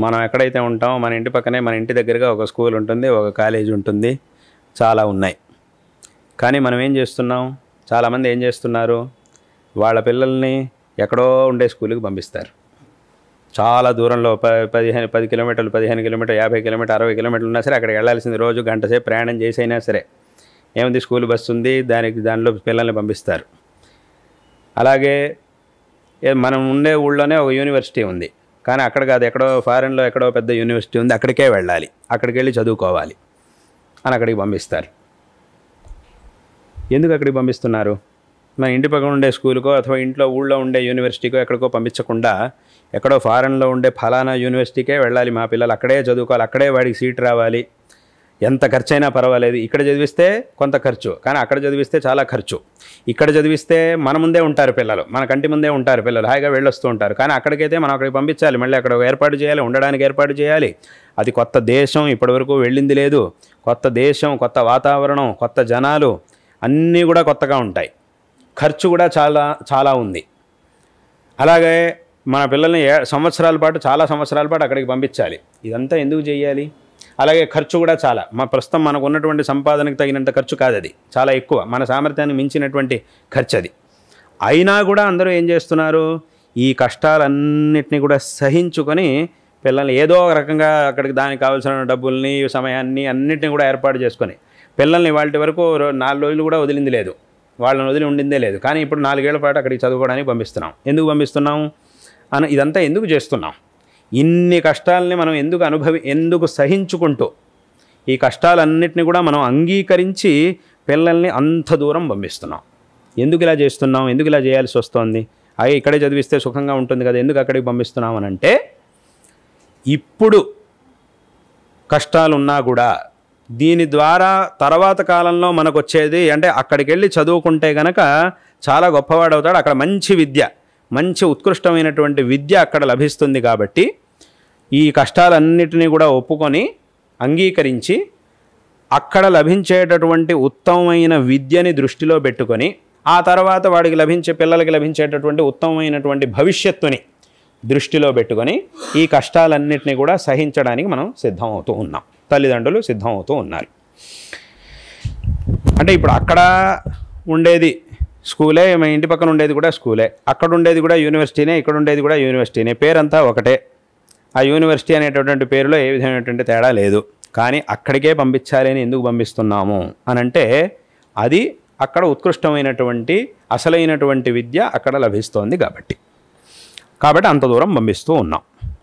మనం ఎక్కడైతే ఉంటామో మన ఇంటి పక్కనే మన ఇంటి దగ్గరగా ఒక స్కూల్ ఉంటుంది, ఒక కాలేజ్ ఉంటుంది, చాలా ఉన్నాయి. కానీ మనం ఏం చేస్తున్నాం, చాలామంది ఏం చేస్తున్నారు, వాళ్ళ పిల్లల్ని ఎక్కడో ఉండే స్కూల్కి పంపిస్తారు. చాలా దూరంలో 10 కిలోమీటర్లు, 15 కిలోమీటర్లు, 50 కిలోమీటర్లు, 60 కిలోమీటర్లు ఉన్నా సరే అక్కడికి వెళ్ళాల్సింది రోజు గంట సేపు ప్రయాణం చేసైనా సరే ఏముంది, స్కూల్ బస్సు ఉంది, దానిలో పిల్లల్ని పంపిస్తారు. అలాగే మనం ఉండే ఊళ్ళోనే ఒక యూనివర్సిటీ ఉంది, కానీ అక్కడ కాదు, ఎక్కడో ఫారెన్లో ఎక్కడో పెద్ద యూనివర్సిటీ ఉంది, అక్కడికే వెళ్ళాలి, అక్కడికి వెళ్ళి చదువుకోవాలి అని అక్కడికి పంపిస్తారు. ఎందుకు అక్కడికి పంపిస్తున్నారు? మన ఇంటి పక్కన ఉండే స్కూల్కో అథవా ఇంట్లో ఊళ్ళో ఉండే యూనివర్సిటీకో ఎక్కడికో పంపించకుండా ఎక్కడో ఫారెన్లో ఉండే ఫలానా యూనివర్సిటీకే వెళ్ళాలి మా పిల్లలు, అక్కడే చదువుకోవాలి, అక్కడే వాడికి సీట్ రావాలి, ఎంత ఖర్చు అయినా పర్వాలేదు. ఇక్కడ చదివిస్తే కొంత ఖర్చు, కానీ అక్కడ చదివిస్తే చాలా ఖర్చు. ఇక్కడ చదివిస్తే మన ముందే ఉంటారు పిల్లలు, మన కంటి ముందే ఉంటారు పిల్లలు, హాయిగా వెళ్ళొస్తూ ఉంటారు. కానీ అక్కడికైతే మనం అక్కడికి పంపించాలి, మళ్ళీ అక్కడ ఏర్పాటు చేయాలి, ఉండడానికి ఏర్పాటు చేయాలి. అది కొత్త దేశం, ఇప్పటివరకు వెళ్ళింది లేదు, కొత్త దేశం, కొత్త వాతావరణం, కొత్త జనాలు, అన్నీ కూడా కొత్తగా ఉంటాయి. ఖర్చు కూడా చాలా చాలా ఉంది. అలాగే మన పిల్లల్ని సంవత్సరాల పాటు, చాలా సంవత్సరాల పాటు అక్కడికి పంపించాలి. ఇదంతా ఎందుకు చేయాలి? అలాగే ఖర్చు కూడా చాలా, ప్రస్తుతం మనకు ఉన్నటువంటి సంపాదనకు తగినంత ఖర్చు కాదు, అది చాలా ఎక్కువ, మన సామర్థ్యాన్ని మించినటువంటి ఖర్చు అది. అయినా కూడా అందరూ ఏం చేస్తున్నారు, ఈ కష్టాలన్నింటినీ కూడా సహించుకొని పిల్లల్ని ఏదో ఒక రకంగా అక్కడికి దానికి కావాల్సిన డబ్బుల్ని, సమయాన్ని అన్నింటినీ కూడా ఏర్పాటు చేసుకొని పిల్లల్ని వాళ్ళ వరకు 4 రోజులు కూడా వదిలింది లేదు, వాళ్ళని వదిలి ఉండిందే లేదు. కానీ ఇప్పుడు 4 ఏళ్ల పాటు అక్కడికి చదువుకోవడానికి పంపిస్తున్నాం. ఎందుకు పంపిస్తున్నాం అని, ఇదంతా ఎందుకు చేస్తున్నాం? ఇన్ని కష్టాలని మనం ఎందుకు సహించుకుంటూ ఈ కష్టాలన్నింటినీ కూడా మనం అంగీకరించి పిల్లల్ని అంత దూరం పంపిస్తున్నాం. ఎందుకు ఇలా చేస్తున్నాం, ఎందుకు ఇలా చేయాల్సి వస్తుంది? అయ్యి ఇక్కడే చదివిస్తే సుఖంగా ఉంటుంది కదా, ఎందుకు అక్కడికి పంపిస్తున్నాం అని అంటే, ఇప్పుడు కష్టాలున్నా కూడా దీని ద్వారా తర్వాత కాలంలో మనకు వచ్చేది అంటే, అక్కడికి వెళ్ళి చదువుకుంటే కనుక చాలా గొప్పవాడవుతాడు, అక్కడ మంచి విద్య, మంచి ఉత్కృష్టమైనటువంటి విద్య అక్కడ లభిస్తుంది. కాబట్టి ఈ కష్టాలన్నిటినీ కూడా ఒప్పుకొని అంగీకరించి అక్కడ లభించేటటువంటి ఉత్తమమైన విద్యని దృష్టిలో పెట్టుకొని ఆ తర్వాత వాడికి పిల్లలకి లభించేటటువంటి ఉత్తమమైనటువంటి భవిష్యత్తుని దృష్టిలో పెట్టుకొని ఈ కష్టాలన్నిటినీ కూడా సహించడానికి మనం సిద్ధమవుతూ ఉన్నాం, తల్లిదండ్రులు సిద్ధమవుతూ ఉన్నారు. అంటే ఇప్పుడు అక్కడ ఉండేది స్కూలే, మా ఇంటి పక్కన ఉండేది కూడా స్కూలే, అక్కడ ఉండేది కూడా యూనివర్సిటీనే, ఇక్కడ ఉండేది కూడా యూనివర్సిటీనే, పేరంతా ఒకటే. ఆ యూనివర్సిటీ అనేటటువంటి పేరులో ఏ విధమైనటువంటి తేడా లేదు. కానీ అక్కడికే పంపించాలి అని ఎందుకు పంపిస్తున్నాము అని అంటే, అది అక్కడ ఉత్కృష్టమైనటువంటి అసలైనటువంటి విద్య అక్కడ లభిస్తోంది కాబట్టి అంత దూరం పంపిస్తూ ఉన్నాం.